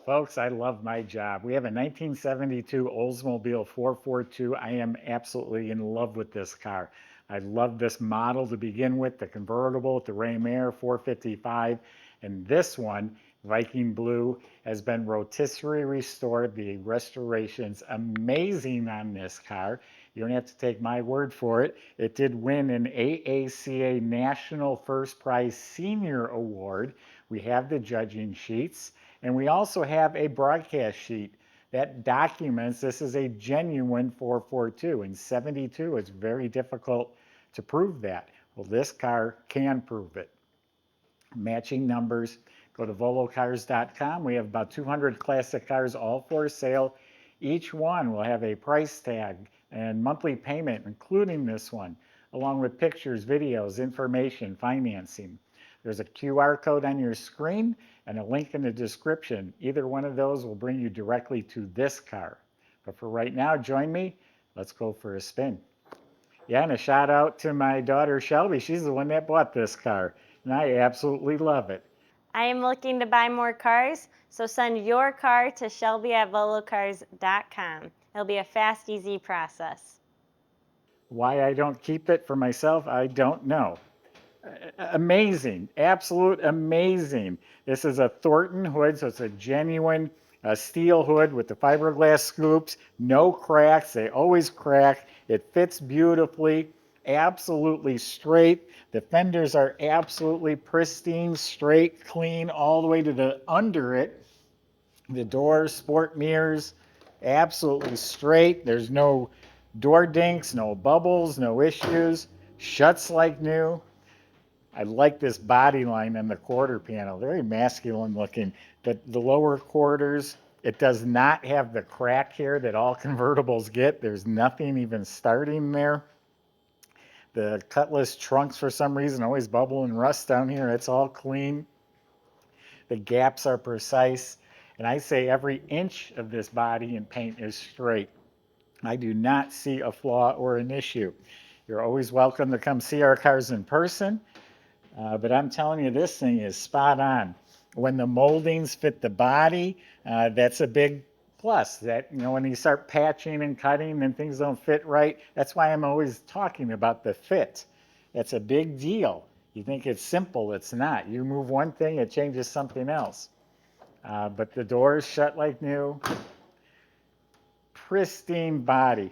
Folks, I love my job. We have a 1972 Oldsmobile 442. I am absolutely in love with this car. I love this model to begin with, the convertible with the Ram Air 455. And this one, Viking Blue, has been rotisserie restored. The restoration's amazing on this car. You don't have to take my word for it. It did win an AACA National First Prize Senior Award. We have the judging sheets. And we also have a broadcast sheet that documents this is a genuine 442. In 72, it's very difficult to prove that. Well, this car can prove it. Matching numbers, go to volocars.com. We have about 200 classic cars, all for sale. Each one will have a price tag and monthly payment, including this one, along with pictures, videos, information, financing. There's a QR code on your screen and a link in the description. Either one of those will bring you directly to this car. But for right now, join me. Let's go for a spin. Yeah, and a shout out to my daughter Shelby. She's the one that bought this car, and I absolutely love it. I am looking to buy more cars, so send your car to Shelby at volocars.com. It'll be a fast, easy process. Why I don't keep it for myself, I don't know. Amazing, absolute amazing. This is a Thornton hood, so it's a genuine steel hood with the fiberglass scoops, no cracks. They always crack. It fits beautifully, absolutely straight. The fenders are absolutely pristine, straight, clean, all the way to the under it. The doors, sport mirrors, absolutely straight. There's no door dinks, no bubbles, no issues. Shuts like new. I like this body line in the quarter panel, very masculine looking. The lower quarters, it does not have the crack here that all convertibles get. There's nothing even starting there. The Cutlass trunks, for some reason, always bubble and rust down here. It's all clean. The gaps are precise. And I say every inch of this body and paint is straight. I do not see a flaw or an issue. You're always welcome to come see our cars in person. But I'm telling you, this thing is spot on. When the moldings fit the body, that's a big plus. That, you know, when you start patching and cutting and things don't fit right, that's why I'm always talking about the fit. That's a big deal. You think it's simple, it's not. You move one thing, it changes something else. But the doors shut like new. Pristine body.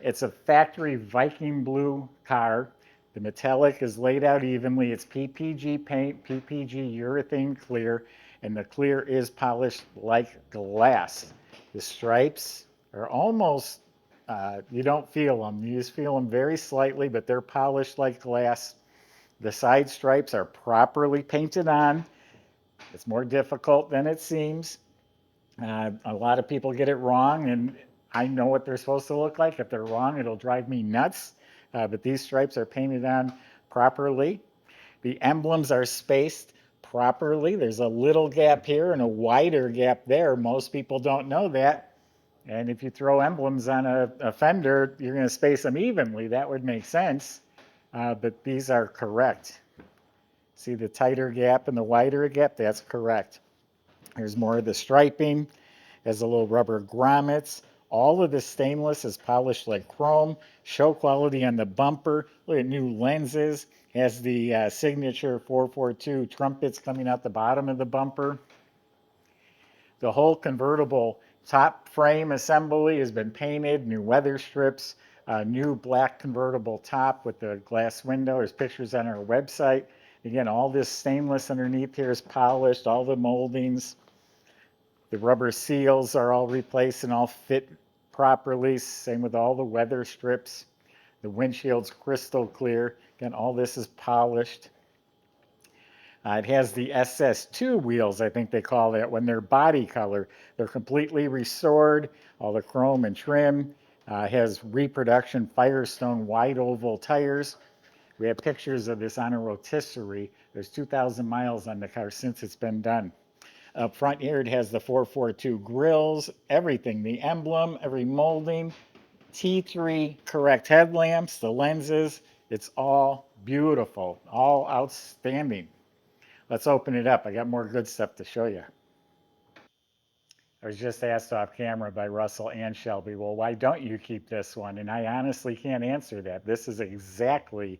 It's a factory Viking blue car. The metallic is laid out evenly. It's PPG paint, PPG urethane clear, and the clear is polished like glass. The stripes are almost, you don't feel them. You just feel them very slightly, but they're polished like glass. The side stripes are properly painted on. It's more difficult than it seems. A lot of people get it wrong, and I know what they're supposed to look like. If they're wrong, it'll drive me nuts. But these stripes are painted on properly. The emblems are spaced properly. There's a little gap here and a wider gap there. Most people don't know that. And if you throw emblems on a fender, you're going to space them evenly. That would make sense. But these are correct. See the tighter gap and the wider gap? That's correct. Here's more of the striping. Has a little rubber grommets. All of the stainless is polished like chrome. Show quality on the bumper. Look at new lenses. Has the signature 442 trumpets coming out the bottom of the bumper. The whole convertible top frame assembly has been painted. New weather strips. New black convertible top with the glass window. There's pictures on our website. Again, all this stainless underneath here is polished. All the moldings. The rubber seals are all replaced and all fit properly. Same with all the weather strips. The windshield's crystal clear. Again, all this is polished. It has the SS2 wheels, I think they call that, when they're body color. They're completely restored, all the chrome and trim. It has reproduction Firestone wide oval tires. We have pictures of this on a rotisserie. There's 2,000 miles on the car since it's been done. Up front here, it has the 442 grills, everything, the emblem, every molding, T3 correct headlamps, the lenses. It's all beautiful, all outstanding. Let's open it up. I got more good stuff to show you. I was just asked off camera by Russell and Shelby, well, why don't you keep this one? And I honestly can't answer that. This is exactly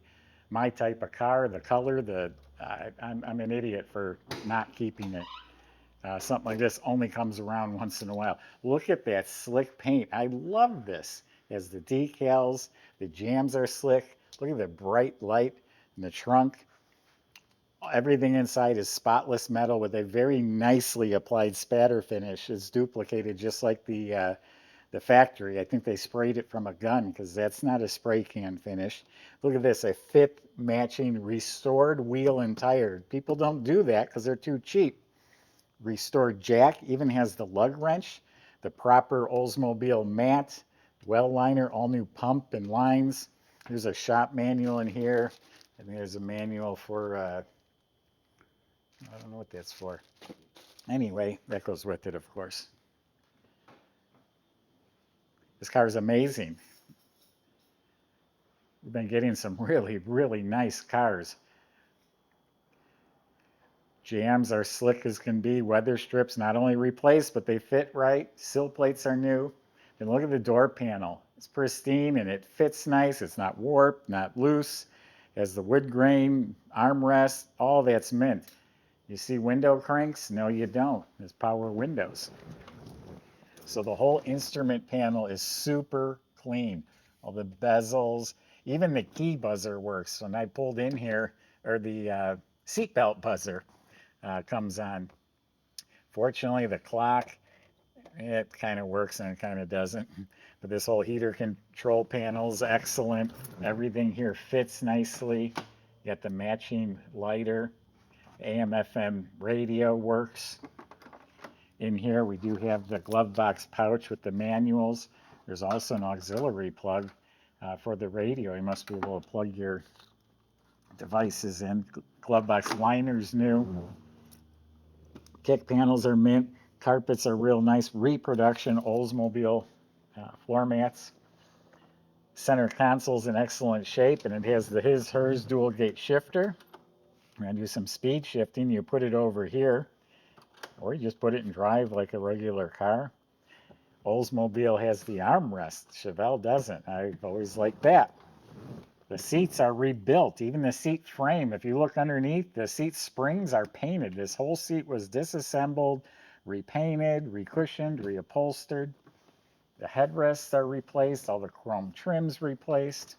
my type of car, the color, I'm an idiot for not keeping it. Something like this only comes around once in a while. Look at that slick paint. I love this. As the decals, the jambs are slick. Look at the bright light in the trunk. Everything inside is spotless metal with a very nicely applied spatter finish. It's duplicated just like the factory. I think they sprayed it from a gun because that's not a spray can finish. Look at this, a fit matching restored wheel and tire. People don't do that because they're too cheap. Restored jack, even has the lug wrench, the proper Oldsmobile mat, well liner, all new pump and lines. There's a shop manual in here, and there's a manual for I don't know what that's for. Anyway, that goes with it, of course. This car is amazing. We've been getting some really, really nice cars. Jams are slick as can be. Weather strips not only replaced, but they fit right. Sill plates are new. And look at the door panel. It's pristine and it fits nice. It's not warped, not loose. It has the wood grain, armrest, all that's mint. You see window cranks? No, you don't. It's power windows. So the whole instrument panel is super clean. All the bezels, even the key buzzer works. When I pulled in here, or the seatbelt buzzer comes on. Fortunately, the clock, it kind of works and it kind of doesn't. But this whole heater control panel is excellent. Everything here fits nicely. You got the matching lighter. AM/FM radio works. In here, we do have the glove box pouch with the manuals. There's also an auxiliary plug for the radio. You must be able to plug your devices in. Glove box liner's new. Kick panels are mint. Carpets are real nice. Reproduction Oldsmobile floor mats. Center console's in excellent shape, and it has the his/hers dual gate shifter. We're going to do some speed shifting. You put it over here, or you just put it in drive like a regular car. Oldsmobile has the armrest. Chevelle doesn't. I've always liked that. The seats are rebuilt. Even the seat frame, if you look underneath, the seat springs are painted. This whole seat was disassembled, repainted, recushioned, reupholstered. The headrests are replaced. All the chrome trims replaced.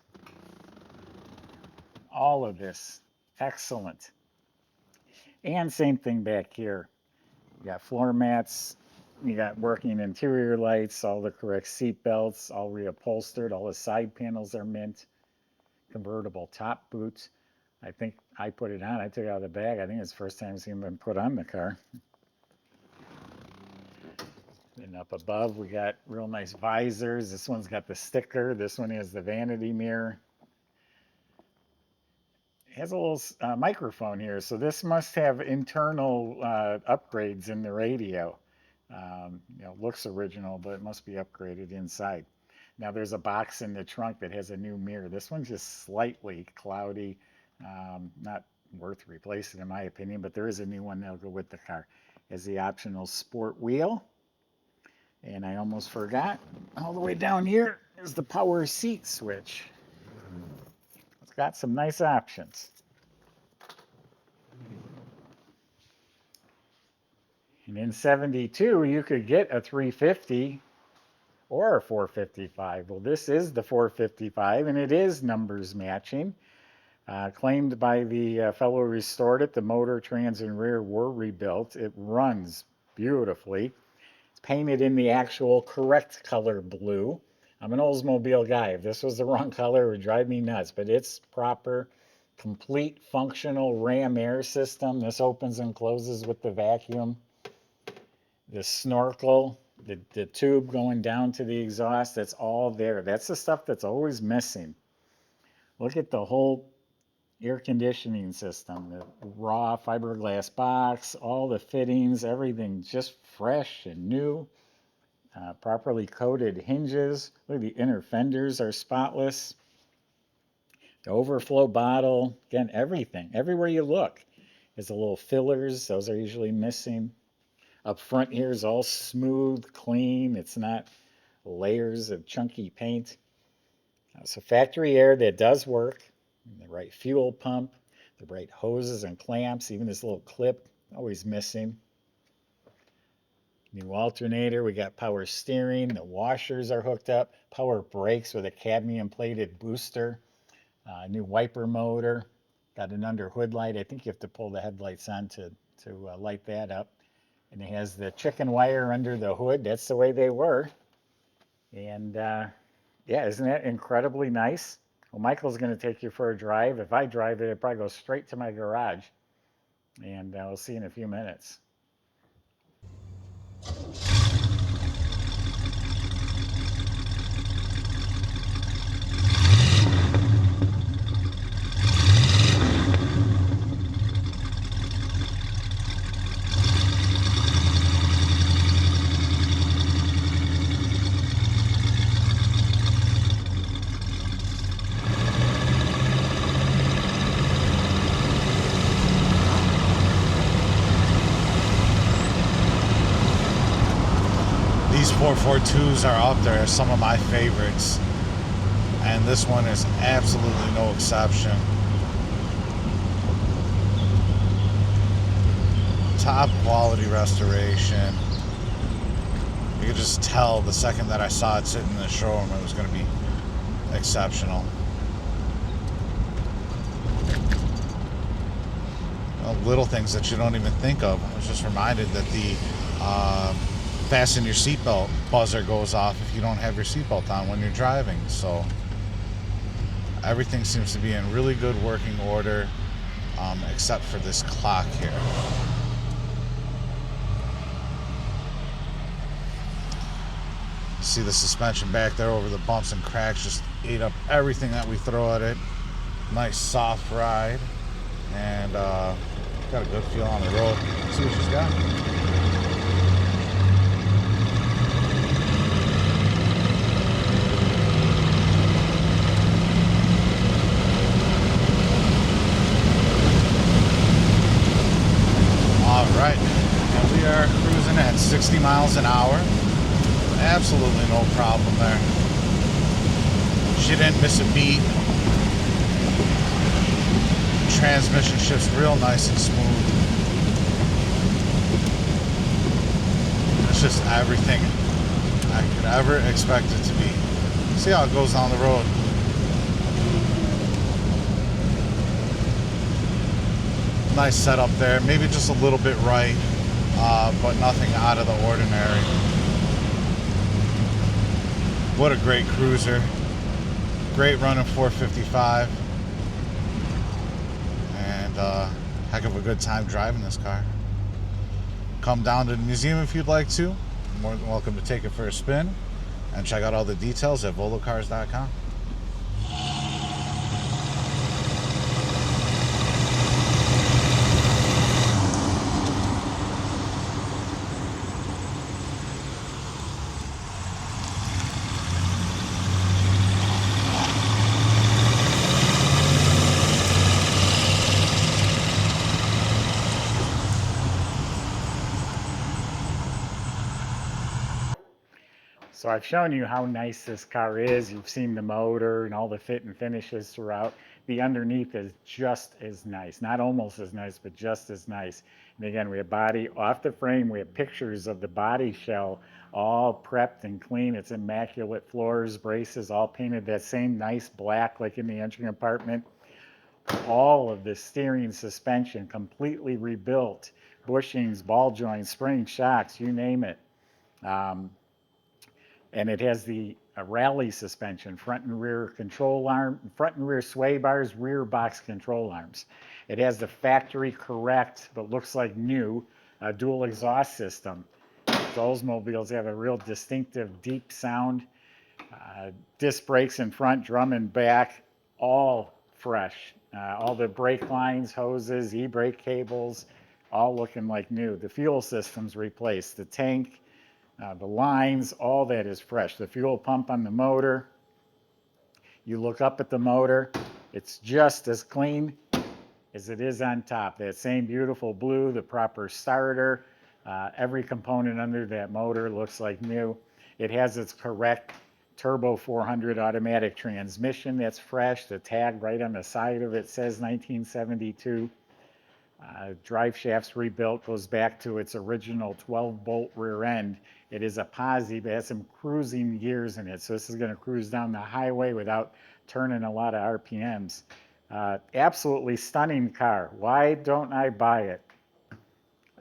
All of this, excellent. And same thing back here. You got floor mats, you got working interior lights, all the correct seat belts, all reupholstered, all the side panels are mint, convertible top boots. I think I put it on, I took it out of the bag. I think it's the first time I've seen them put on the car. And up above, we got real nice visors. This one's got the sticker. This one has the vanity mirror. It has a little microphone here, so this must have internal upgrades in the radio. Looks original, but it must be upgraded inside. Now there's a box in the trunk that has a new mirror. This one's just slightly cloudy, not worth replacing in my opinion, but there is a new one that'll go with the car. Has the optional sport wheel. And I almost forgot, all the way down here is the power seat switch. It's got some nice options. And in 72, you could get a 350 or a 455. Well, this is the 455, and it is numbers matching. Claimed by the fellow who restored it, the motor, trans, and rear were rebuilt. It runs beautifully. It's painted in the actual correct color blue. I'm an Oldsmobile guy. If this was the wrong color, it would drive me nuts, but it's proper, complete functional ram air system. This opens and closes with the vacuum. The snorkel, the tube going down to the exhaust, that's all there. That's the stuff that's always missing. Look at the whole air conditioning system, the raw fiberglass box, all the fittings, everything just fresh and new. Properly coated hinges. Look at the inner fenders are spotless. The overflow bottle, again, everything. Everywhere you look is the little fillers. Those are usually missing. Up front here is all smooth, clean. It's not layers of chunky paint. So factory air that does work. The right fuel pump, the right hoses and clamps, even this little clip, always missing. New alternator, we got power steering, the washers are hooked up, power brakes with a cadmium plated booster, new wiper motor, got an under hood light. I think you have to pull the headlights on to light that up. And it has the chicken wire under the hood. That's the way they were. And yeah, isn't that incredibly nice? Well, Michael's going to take you for a drive. If I drive it, it probably goes straight to my garage. And we'll see in a few minutes. These 442s are up there, some of my favorites, and this one is absolutely no exception. Top quality restoration. You could just tell the second that I saw it sitting in the showroom it was going to be exceptional. Little things that you don't even think of. I was just reminded that the fasten your seatbelt buzzer goes off if you don't have your seatbelt on when you're driving. So everything seems to be in really good working order, except for this clock here. See the suspension back there over the bumps and cracks just ate up everything that we throw at it. Nice soft ride, and got a good feel on the road. Let's see what she's got. All right, and we are cruising at 60 miles an hour. Absolutely no problem there. She didn't miss a beat. Transmission shifts real nice and smooth. It's just everything I could ever expect it to be. See how it goes down the road. Nice setup there. Maybe just a little bit right, but nothing out of the ordinary. What a great cruiser. Great running 455. And heck of a good time driving this car. Come down to the museum if you'd like to. You're more than welcome to take it for a spin. And check out all the details at volocars.com. So I've shown you how nice this car is. You've seen the motor and all the fit and finishes throughout. The underneath is just as nice. Not almost as nice, but just as nice. And again, we have body off the frame. We have pictures of the body shell all prepped and clean. It's immaculate floors, braces, all painted that same nice black like in the engine compartment. All of the steering, suspension completely rebuilt. Bushings, ball joints, springs, shocks, you name it. And it has the rally suspension, front and rear control arm, front and rear sway bars, rear box control arms. It has the factory correct, but looks like new, dual exhaust system. The Oldsmobiles have a real distinctive deep sound. Disc brakes in front, drum and back, all fresh. All the brake lines, hoses, e-brake cables, all looking like new. The fuel system's replaced. The tank, the lines, all that is fresh. The fuel pump on the motor, you look up at the motor, it's just as clean as it is on top. That same beautiful blue, the proper starter, Every component under that motor looks like new. It has its correct turbo 400 automatic transmission that's fresh. The tag right on the side of it says 1972. Drive shaft's rebuilt, goes back to its original 12-bolt rear end. It is a posi, but it has some cruising gears in it, so this is going to cruise down the highway without turning a lot of RPMs. Absolutely stunning car. Why don't I buy it?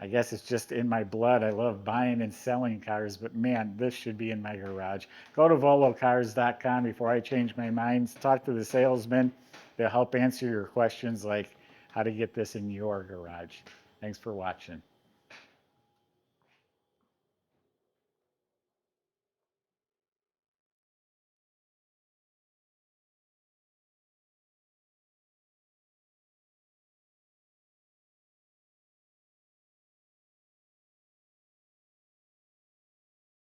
I guess it's just in my blood. I love buying and selling cars, but man, this should be in my garage. Go to volocars.com before I change my mind. Talk to the salesman. They'll help answer your questions like how to get this in your garage. Thanks for watching.